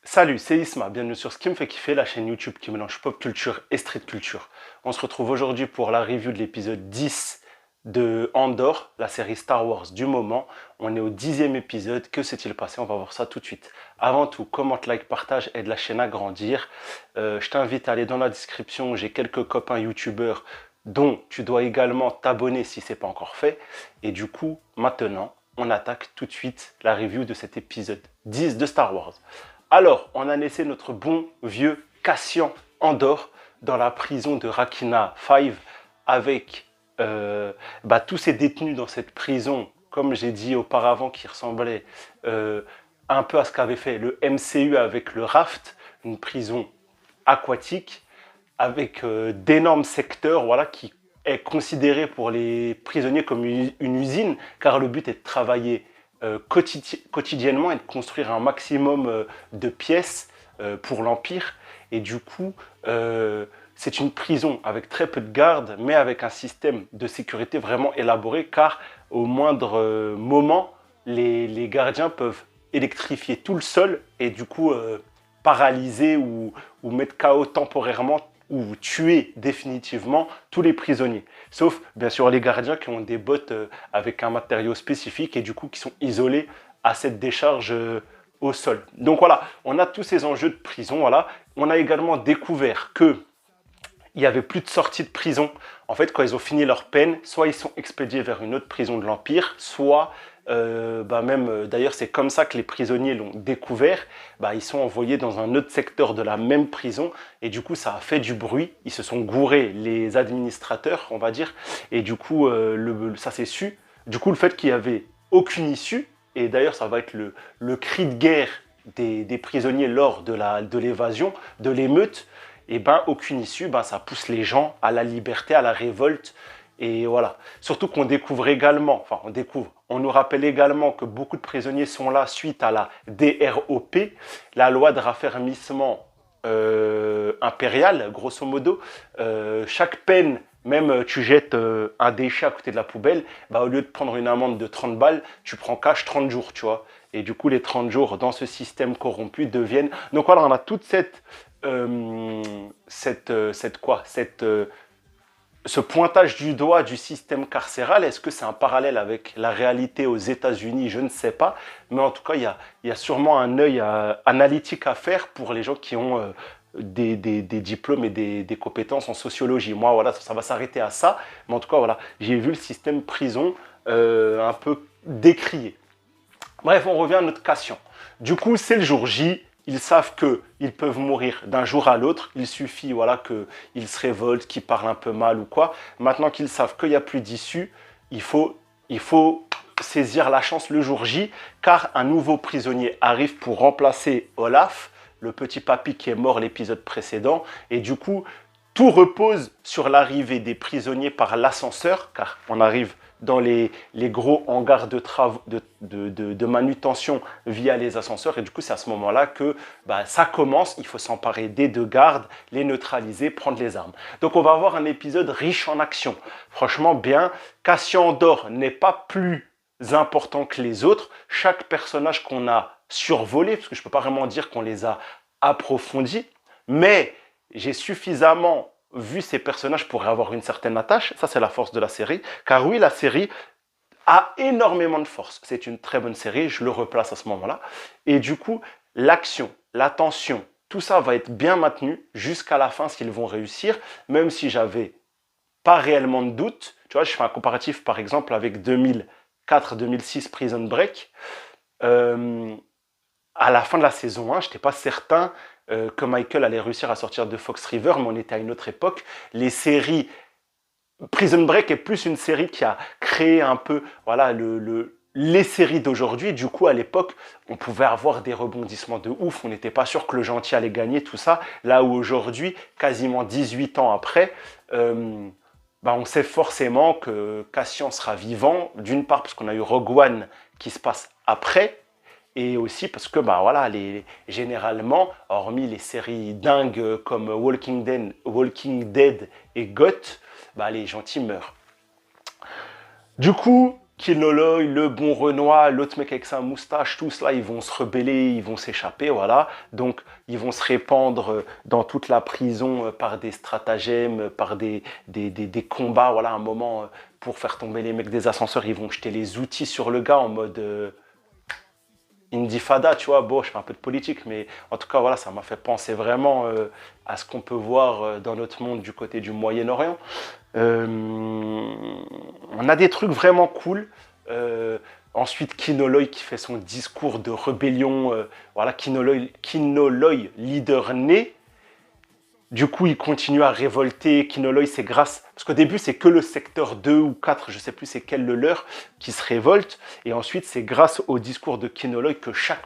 Salut, c'est Isma, bienvenue sur Ce qui me fait kiffer, la chaîne YouTube qui mélange pop culture et street culture. On se retrouve aujourd'hui pour la review de l'épisode 10 de Andor, la série Star Wars du moment. On est au 10e épisode, que s'est-il passé? On va voir ça tout de suite. Avant tout, commente, like, partage, aide la chaîne à grandir. Je t'invite à aller dans la description, j'ai quelques copains youtubeurs dont tu dois également t'abonner si ce n'est pas encore fait. Et du coup, maintenant, on attaque tout de suite la review de cet épisode 10 de Star Wars. Alors, on a laissé notre bon vieux Cassian Andor dans la prison de Rakina 5 avec tous ces détenus dans cette prison, comme j'ai dit auparavant, qui ressemblaient un peu à ce qu'avait fait le MCU avec le Raft, une prison aquatique avec d'énormes secteurs, voilà, qui est considéré pour les prisonniers comme une usine, car le but est de travailler quotidiennement et de construire un maximum de pièces pour l'Empire. Et du coup, c'est une prison avec très peu de gardes, mais avec un système de sécurité vraiment élaboré, car au moindre moment, les gardiens peuvent électrifier tout le sol et du coup paralyser ou mettre KO temporairement ou tuer définitivement tous les prisonniers. Sauf, bien sûr, les gardiens qui ont des bottes avec un matériau spécifique et du coup qui sont isolés à cette décharge au sol. Donc voilà, on a tous ces enjeux de prison. Voilà. On a également découvert que il n'y avait plus de sortie de prison. En fait, quand ils ont fini leur peine, soit ils sont expédiés vers une autre prison de l'Empire, soit d'ailleurs, c'est comme ça que les prisonniers l'ont découvert. Ils sont envoyés dans un autre secteur de la même prison et du coup, ça a fait du bruit. Ils se sont gourés, les administrateurs, on va dire, et du coup, ça s'est su. Du coup, le fait qu'il n'y avait aucune issue, et d'ailleurs, ça va être le cri de guerre des prisonniers lors de l'évasion, de l'émeute, et aucune issue, ça pousse les gens à la liberté, à la révolte. Et voilà. Surtout qu'on découvre également, on nous rappelle également que beaucoup de prisonniers sont là suite à la DROP, la loi de raffermissement impérial, grosso modo. Chaque peine, même tu jettes un déchet à côté de la poubelle, au lieu de prendre une amende de 30 balles, tu prends cash 30 jours, tu vois. Et du coup, les 30 jours dans ce système corrompu deviennent... Donc voilà, on a toute ce pointage du doigt du système carcéral. Est-ce que c'est un parallèle avec la réalité aux États-Unis? Je ne sais pas. Mais en tout cas, il y a sûrement un œil analytique à faire pour les gens qui ont des diplômes et des compétences en sociologie. Moi, voilà, ça va s'arrêter à ça. Mais en tout cas, voilà, j'ai vu le système prison un peu décrié. Bref, on revient à notre question. Du coup, c'est le jour J. Ils savent qu'ils peuvent mourir d'un jour à l'autre. Il suffit qu'ils se révoltent, qu'ils parlent un peu mal ou quoi. Maintenant qu'ils savent qu'il n'y a plus d'issue, il faut saisir la chance le jour J, car un nouveau prisonnier arrive pour remplacer Olaf, le petit papy qui est mort l'épisode précédent. Et du coup, tout repose sur l'arrivée des prisonniers par l'ascenseur, car on arrive dans les gros hangars de, de manutention via les ascenseurs. Et du coup, c'est à ce moment-là que ça commence. Il faut s'emparer des deux gardes, les neutraliser, prendre les armes. Donc, on va avoir un épisode riche en action. Franchement, bien. Cassian Andor n'est pas plus important que les autres. Chaque personnage qu'on a survolé, parce que je ne peux pas vraiment dire qu'on les a approfondis, mais j'ai suffisamment vu ces personnages pour avoir une certaine attache. Ça, c'est la force de la série. Car oui, la série a énormément de force. C'est une très bonne série, je le replace à ce moment-là. Et du coup, l'action, la tension, tout ça va être bien maintenu jusqu'à la fin s'ils vont réussir, même si j'avais pas réellement de doute. Tu vois, je fais un comparatif par exemple avec 2004-2006 Prison Break. À la fin de la saison 1, je n'étais pas certain que Michael allait réussir à sortir de Fox River, mais on était à une autre époque. Les séries... Prison Break est plus une série qui a créé un peu voilà, les séries d'aujourd'hui. Du coup, à l'époque, on pouvait avoir des rebondissements de ouf. On n'était pas sûr que le gentil allait gagner, tout ça. Là où aujourd'hui, quasiment 18 ans après, on sait forcément que Cassian sera vivant. D'une part, parce qu'on a eu Rogue One qui se passe après. Et aussi parce que, généralement, hormis les séries dingues comme Walking Dead et GOT, les gentils meurent. Du coup, Kinoloy, le bon Renoir, l'autre mec avec sa moustache, tous là, ils vont se rebeller, ils vont s'échapper, voilà. Donc, ils vont se répandre dans toute la prison par des stratagèmes, par des combats, voilà, un moment, pour faire tomber les mecs des ascenseurs, ils vont jeter les outils sur le gars en mode Indifada, tu vois. Bon, je fais un peu de politique, mais en tout cas, voilà, ça m'a fait penser vraiment à ce qu'on peut voir dans notre monde du côté du Moyen-Orient. Euh, on a des trucs vraiment cool. Ensuite, Kinoloy qui fait son discours de rébellion. Voilà, Kinoloy, leader né. Du coup, il continue à révolter. Kinoloy, c'est grâce... Parce qu'au début, c'est que le secteur 2 ou 4, je ne sais plus c'est quel le leur, qui se révolte. Et ensuite, c'est grâce au discours de Kinoloy que chaque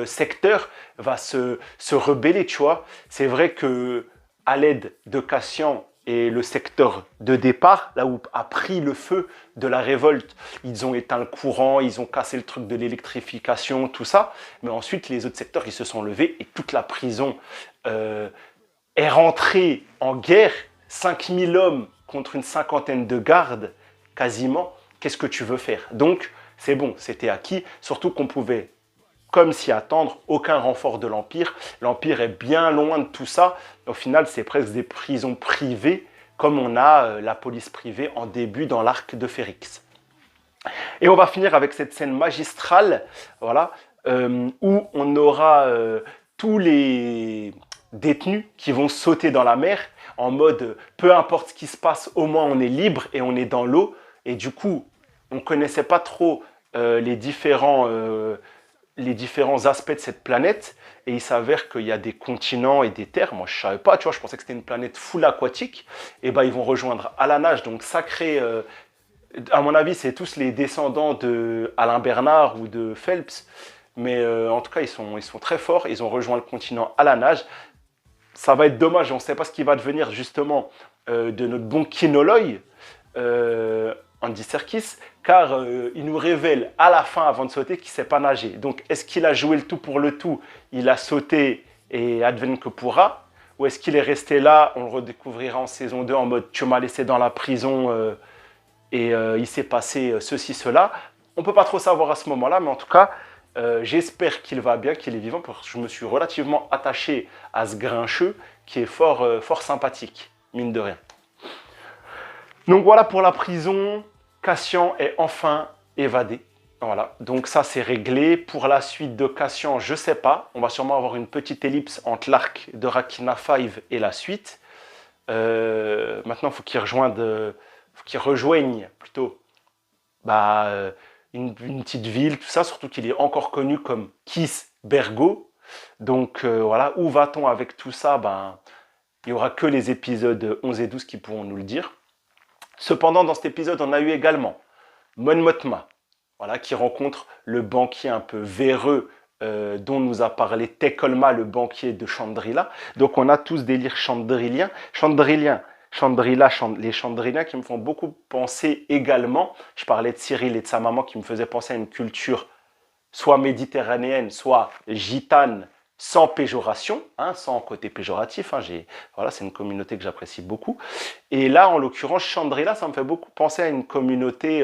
secteur va se rebeller, tu vois. C'est vrai que à l'aide de Cassian et le secteur de départ, là où a pris le feu de la révolte, ils ont éteint le courant, ils ont cassé le truc de l'électrification, tout ça. Mais ensuite, les autres secteurs, ils se sont levés et toute la prison est rentrée en guerre. 5000 hommes contre une cinquantaine de gardes, quasiment. Qu'est-ce que tu veux faire? Donc, c'est bon, c'était acquis. Surtout qu'on pouvait, comme s'y attendre, aucun renfort de l'Empire. L'Empire est bien loin de tout ça. Au final, c'est presque des prisons privées, comme on a la police privée en début dans l'arc de Férix. Et on va finir avec cette scène magistrale, voilà, où on aura tous les détenus qui vont sauter dans la mer en mode peu importe ce qui se passe, au moins on est libre et on est dans l'eau. Et du coup, on ne connaissait pas trop les différents aspects de cette planète. Et il s'avère qu'il y a des continents et des terres. Moi, je ne savais pas, tu vois, je pensais que c'était une planète full aquatique. Et ben, ils vont rejoindre à la nage, donc sacré. À mon avis, c'est tous les descendants de Alain Bernard ou de Phelps. Mais en tout cas, ils sont très forts. Ils ont rejoint le continent à la nage. Ça va être dommage, on ne sait pas ce qui va devenir justement de notre bon Kinoloy, Andy Serkis, car il nous révèle à la fin, avant de sauter, qu'il ne sait pas nager. Donc, est-ce qu'il a joué le tout pour le tout? Il a sauté et advienne que pourra? Ou est-ce qu'il est resté là? On le redécouvrira en saison 2 en mode « tu m'as laissé dans la prison et il s'est passé ceci, cela ». On ne peut pas trop savoir à ce moment-là, mais en tout cas, j'espère qu'il va bien, qu'il est vivant, parce que je me suis relativement attaché à ce grincheux qui est fort sympathique, mine de rien. Donc voilà pour la prison. Cassian est enfin évadé. Voilà, donc ça c'est réglé. Pour la suite de Cassian, je ne sais pas. On va sûrement avoir une petite ellipse entre l'arc de Rakina 5 et la suite. Maintenant, il faut qu'il rejoigne plutôt une petite ville, tout ça, surtout qu'il est encore connu comme Kiss Bergo. Donc voilà, où va-t-on avec tout ça? Il n'y aura que les épisodes 11 et 12 qui pourront nous le dire. Cependant, dans cet épisode, on a eu également Mon Mothma, voilà, qui rencontre le banquier un peu véreux dont nous a parlé Tekolma, le banquier de Chandrila. Donc on a tous des délires chandriliens. Les Chandriliens qui me font beaucoup penser également. Je parlais de Cyril et de sa maman qui me faisaient penser à une culture soit méditerranéenne, soit gitane, sans péjoration, hein, sans côté péjoratif. Hein, voilà, c'est une communauté que j'apprécie beaucoup. Et là, en l'occurrence, Chandrila, ça me fait beaucoup penser à une communauté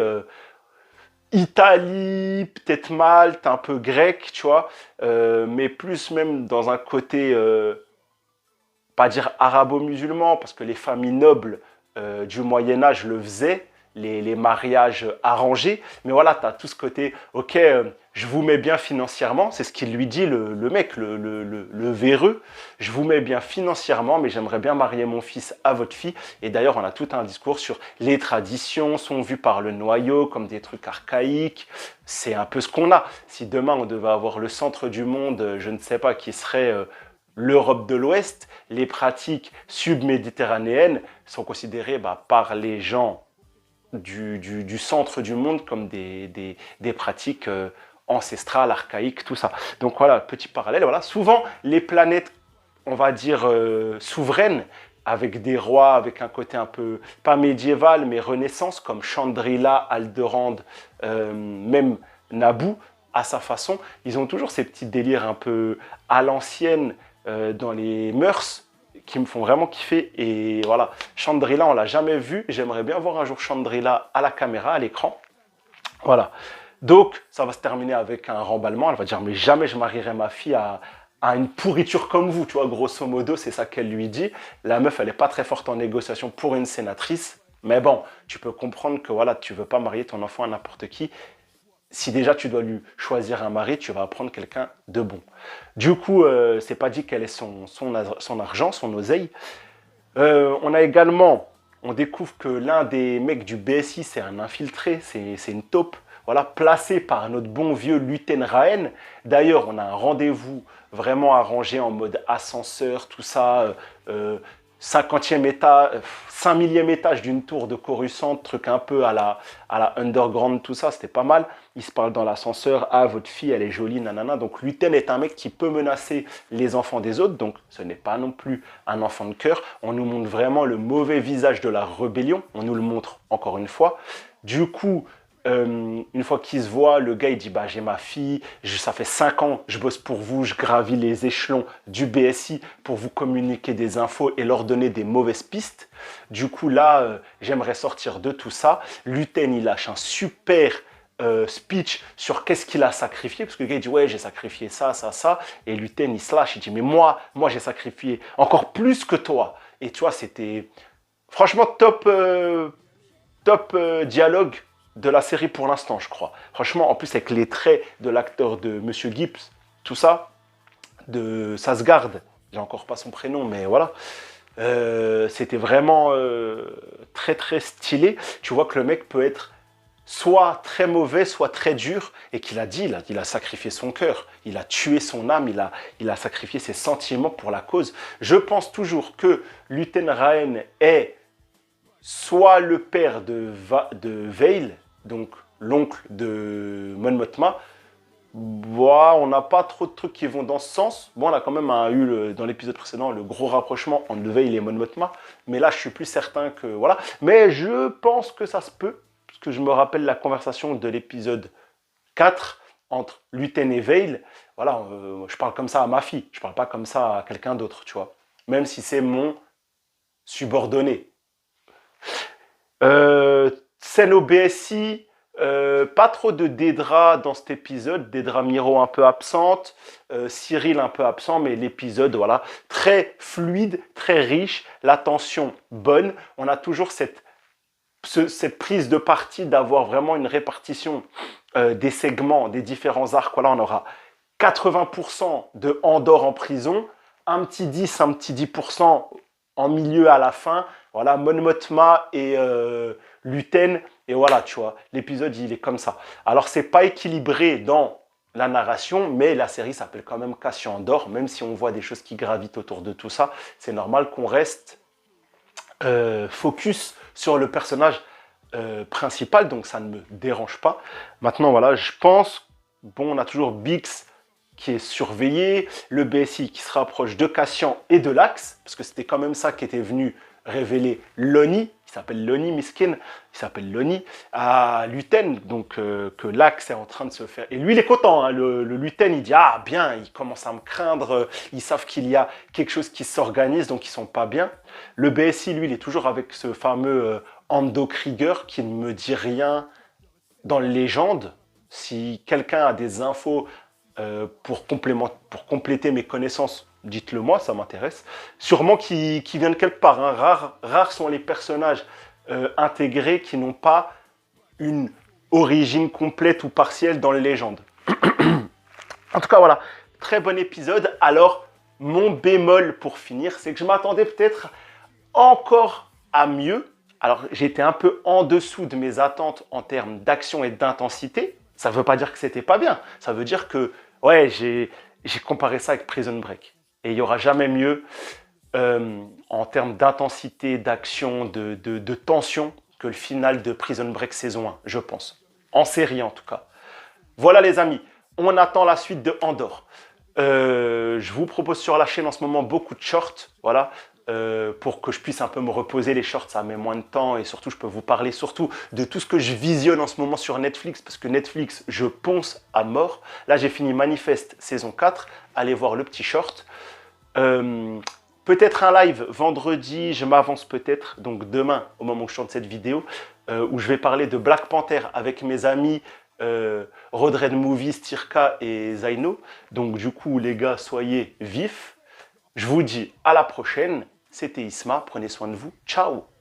Italie, peut-être Malte, un peu grec, tu vois, mais plus même dans un côté, pas dire arabo-musulman, parce que les familles nobles du Moyen-Âge le faisaient, les mariages arrangés, mais voilà, tu as tout ce côté, ok, je vous mets bien financièrement, c'est ce qu'il lui dit le mec, le véreux, je vous mets bien financièrement, mais j'aimerais bien marier mon fils à votre fille. Et d'ailleurs, on a tout un discours sur les traditions sont vues par le noyau comme des trucs archaïques, c'est un peu ce qu'on a. Si demain on devait avoir le centre du monde, je ne sais pas, qui serait l'Europe de l'Ouest, les pratiques subméditerranéennes sont considérées par les gens du centre du monde comme des pratiques ancestrales, archaïques, tout ça. Donc voilà, petit parallèle. Voilà. Souvent, les planètes, on va dire, souveraines, avec des rois, avec un côté un peu, pas médiéval, mais renaissance, comme Chandrila, Alderaan, même Naboo, à sa façon, ils ont toujours ces petits délires un peu à l'ancienne dans les mœurs, qui me font vraiment kiffer. Et voilà, Chandrila, on l'a jamais vu. J'aimerais bien voir un jour Chandrila à la caméra, à l'écran. Voilà. Donc, ça va se terminer avec un remballement. Elle va dire, mais jamais je marierai ma fille à une pourriture comme vous, tu vois, grosso modo, c'est ça qu'elle lui dit. La meuf, elle n'est pas très forte en négociation pour une sénatrice. Mais bon, tu peux comprendre que voilà, tu veux pas marier ton enfant à n'importe qui. Si déjà tu dois lui choisir un mari, tu vas apprendre quelqu'un de bon. Du coup, c'est pas dit quel est son argent, son oseille. On a également, on découvre que l'un des mecs du BSI, c'est un infiltré, c'est une taupe, voilà, placé par notre bon vieux Luten Raen. D'ailleurs, on a un rendez-vous vraiment arrangé en mode ascenseur, tout ça, 50e étage, 5 millième étage d'une tour de Coruscant, truc un peu à la underground, tout ça, c'était pas mal. Il se parle dans l'ascenseur, ah, votre fille, elle est jolie, nanana. Donc, Luten est un mec qui peut menacer les enfants des autres, donc ce n'est pas non plus un enfant de cœur. On nous montre vraiment le mauvais visage de la rébellion, on nous le montre encore une fois. Du coup, une fois qu'ils se voient, le gars il dit bah, j'ai ma fille, ça fait 5 ans, je bosse pour vous, je gravis les échelons du BSI pour vous communiquer des infos et leur donner des mauvaises pistes. Du coup là, j'aimerais sortir de tout ça. Luten il lâche un super speech sur qu'est-ce qu'il a sacrifié, parce que le gars il dit ouais j'ai sacrifié ça, ça, ça, et Luten il se lâche, il dit mais moi j'ai sacrifié encore plus que toi. Et tu vois, c'était franchement top dialogue de la série pour l'instant, je crois. Franchement, en plus avec les traits de l'acteur de Monsieur Gibbs, tout ça, de Sasgard, j'ai encore pas son prénom, mais voilà. C'était vraiment très très stylé. Tu vois que le mec peut être soit très mauvais, soit très dur, et qu'il a dit, il a sacrifié son cœur, il a tué son âme, il a sacrifié ses sentiments pour la cause. Je pense toujours que Luten Raen est soit le père de Veil, donc l'oncle de Mon Mothma. Bon, on n'a pas trop de trucs qui vont dans ce sens. Bon, on a quand même eu dans l'épisode précédent le gros rapprochement entre Veil et Mon Mothma. Mais là, je suis plus certain que voilà. Mais je pense que ça se peut, parce que je me rappelle la conversation de l'épisode 4 entre Luten et Veil. Voilà, je parle comme ça à ma fille. Je parle pas comme ça à quelqu'un d'autre, tu vois. Même si c'est mon subordonné. Scène au BSI, pas trop de Dédra dans cet épisode, Dédra Miro un peu absente, Cyril un peu absent, mais l'épisode, voilà, très fluide, très riche, la tension bonne. On a toujours cette prise de parti d'avoir vraiment une répartition des segments, des différents arcs. Voilà, on aura 80% de Andorre en prison, un petit 10% en milieu à la fin. Voilà, Mon Mothma et Luten. Et voilà, tu vois, l'épisode, il est comme ça. Alors, c'est pas équilibré dans la narration, mais la série s'appelle quand même Cassian Andor, même si on voit des choses qui gravitent autour de tout ça. C'est normal qu'on reste focus sur le personnage principal, donc ça ne me dérange pas. Maintenant, voilà, je pense, bon, on a toujours Bix qui est surveillé, le BSI qui se rapproche de Cassian et de l'Axe, parce que c'était quand même ça qui était venu révéler Loni, il s'appelle Loni Miskin, il s'appelle Loni, à Luten, donc que l'Axe est en train de se faire... Et lui, il est content, hein, le Luten, il dit « Ah, bien, ils commencent à me craindre, ils savent qu'il y a quelque chose qui s'organise, donc ils sont pas bien. » Le BSI, lui, il est toujours avec ce fameux Ando Krieger qui ne me dit rien dans les légendes. Si quelqu'un a des infos pour compléter mes connaissances, dites-le moi, ça m'intéresse. Sûrement qui vient de quelque part. Hein. Rares sont les personnages intégrés qui n'ont pas une origine complète ou partielle dans les légendes. En tout cas, voilà, très bon épisode. Alors, mon bémol pour finir, c'est que je m'attendais peut-être encore à mieux. Alors, j'étais un peu en dessous de mes attentes en termes d'action et d'intensité. Ça ne veut pas dire que c'était pas bien. Ça veut dire que, ouais, j'ai comparé ça avec Prison Break. Et il n'y aura jamais mieux en termes d'intensité, d'action, de tension que le final de Prison Break saison 1, je pense. En série, en tout cas. Voilà, les amis. On attend la suite de Andorre. Je vous propose sur la chaîne en ce moment beaucoup de shorts. Voilà. Pour que je puisse un peu me reposer. Les shorts, ça met moins de temps et surtout, je peux vous parler surtout de tout ce que je visionne en ce moment sur Netflix parce que Netflix, je ponce à mort. Là, j'ai fini Manifest saison 4. Allez voir le petit short. Peut-être un live vendredi, je m'avance peut-être. Donc demain, au moment où je tourne cette vidéo, où je vais parler de Black Panther avec mes amis Rodred Movies, Tirka et Zaino. Donc du coup, les gars, soyez vifs. Je vous dis à la prochaine. C'était Isma, prenez soin de vous. Ciao!